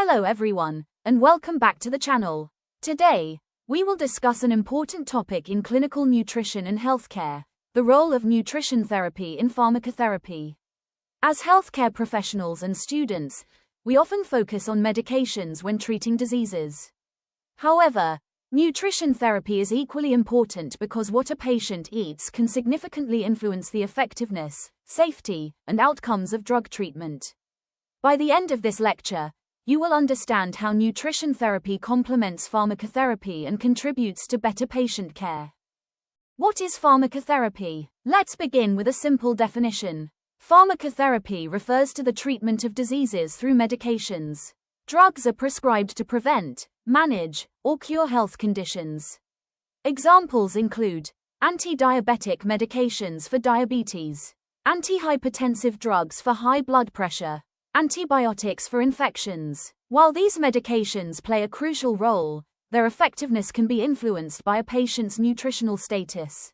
Hello everyone, and welcome back to the channel. Today, we will discuss an important topic in clinical nutrition and healthcare, the role of nutrition therapy in pharmacotherapy. As healthcare professionals and students, we often focus on medications when treating diseases. However, nutrition therapy is equally important because what a patient eats can significantly influence the effectiveness, safety, and outcomes of drug treatment. By the end of this lecture, you will understand how nutrition therapy complements pharmacotherapy and contributes to better patient care. What is pharmacotherapy? Let's begin with a simple definition. Pharmacotherapy refers to the treatment of diseases through medications. Drugs are prescribed to prevent, manage, or cure health conditions. Examples include anti-diabetic medications for diabetes, antihypertensive drugs for high blood pressure, antibiotics for infections. While these medications play a crucial role, their effectiveness can be influenced by a patient's nutritional status.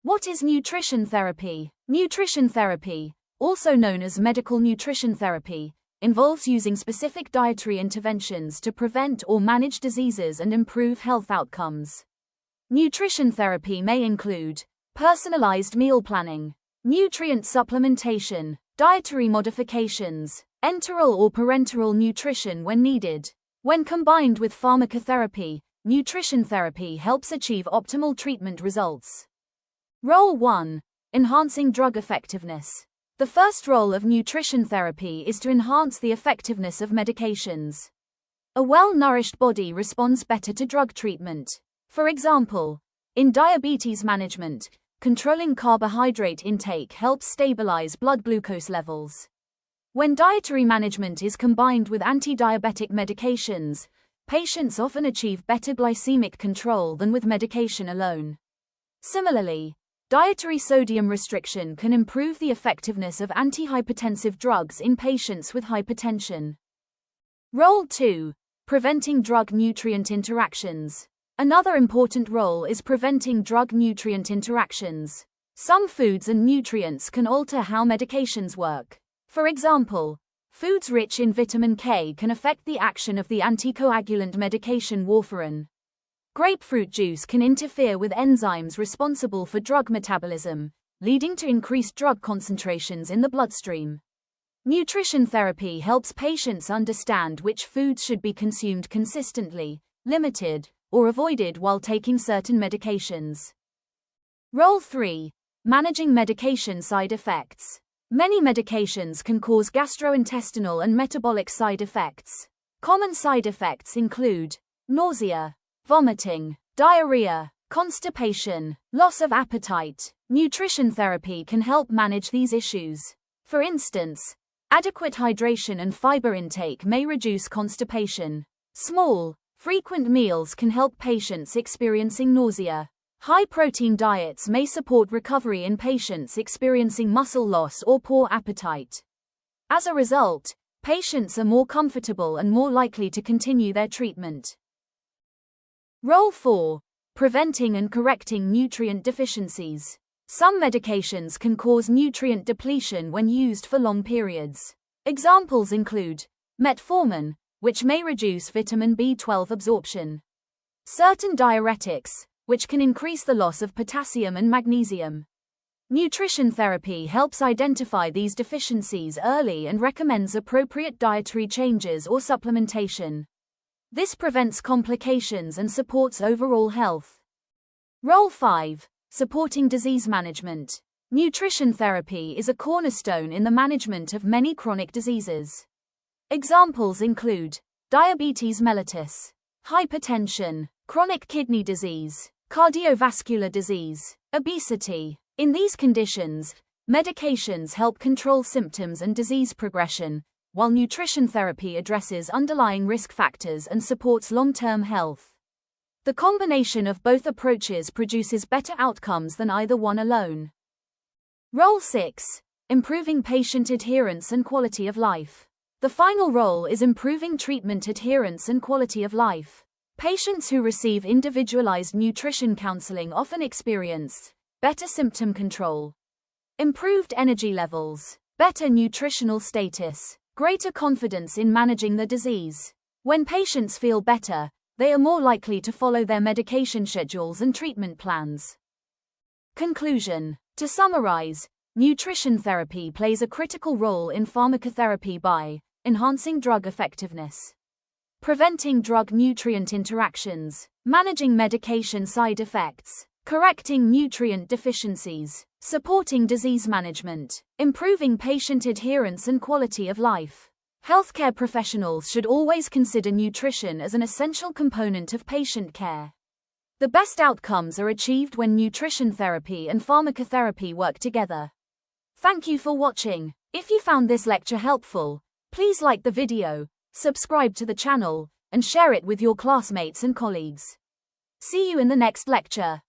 What is nutrition therapy? Nutrition therapy, also known as medical nutrition therapy, involves using specific dietary interventions to prevent or manage diseases and improve health outcomes. Nutrition therapy may include personalized meal planning, nutrient supplementation, dietary modifications, enteral or parenteral nutrition when needed. When combined with pharmacotherapy, nutrition therapy helps achieve optimal treatment results. Role 1. Enhancing drug effectiveness. The first role of nutrition therapy is to enhance the effectiveness of medications. A well-nourished body responds better to drug treatment. For example, in diabetes management, controlling carbohydrate intake helps stabilize blood glucose levels. When dietary management is combined with anti-diabetic medications, patients often achieve better glycemic control than with medication alone. Similarly, dietary sodium restriction can improve the effectiveness of antihypertensive drugs in patients with hypertension. Role 2. Preventing drug-nutrient interactions. Another important role is preventing drug-nutrient interactions. Some foods and nutrients can alter how medications work. For example, foods rich in vitamin K can affect the action of the anticoagulant medication warfarin. Grapefruit juice can interfere with enzymes responsible for drug metabolism, leading to increased drug concentrations in the bloodstream. Nutrition therapy helps patients understand which foods should be consumed consistently, limited, or avoided while taking certain medications. Role 3. Managing medication side effects. Many medications can cause gastrointestinal and metabolic side effects. Common side effects include nausea, vomiting, diarrhea, constipation, loss of appetite. Nutrition therapy can help manage these issues. For instance, adequate hydration and fiber intake may reduce constipation. Small, frequent meals can help patients experiencing nausea. High-protein diets may support recovery in patients experiencing muscle loss or poor appetite. As a result, patients are more comfortable and more likely to continue their treatment. Role 4. Preventing and correcting nutrient deficiencies. Some medications can cause nutrient depletion when used for long periods. Examples include metformin, which may reduce vitamin B12 absorption. Certain diuretics, which can increase the loss of potassium and magnesium. Nutrition therapy helps identify these deficiencies early and recommends appropriate dietary changes or supplementation. This prevents complications and supports overall health. Role 5. Supporting disease management. Nutrition therapy is a cornerstone in the management of many chronic diseases. Examples include diabetes mellitus, hypertension, chronic kidney disease, cardiovascular disease, obesity. In these conditions, medications help control symptoms and disease progression, while nutrition therapy addresses underlying risk factors and supports long-term health. The combination of both approaches produces better outcomes than either one alone. Role 6. Improving patient adherence and quality of life. The final role is improving treatment adherence and quality of life. Patients who receive individualized nutrition counseling often experience better symptom control, improved energy levels, better nutritional status, Greater confidence in managing the disease. When patients feel better, they are more likely to follow their medication schedules and treatment plans. Conclusion. To summarize, nutrition therapy plays a critical role in pharmacotherapy by enhancing drug effectiveness, preventing drug-nutrient interactions, managing medication side effects, correcting nutrient deficiencies, supporting disease management, improving patient adherence and quality of life. Healthcare professionals should always consider nutrition as an essential component of patient care. The best outcomes are achieved when nutrition therapy and pharmacotherapy work together. Thank you for watching. If you found this lecture helpful, please like the video, subscribe to the channel, and share it with your classmates and colleagues. See you in the next lecture.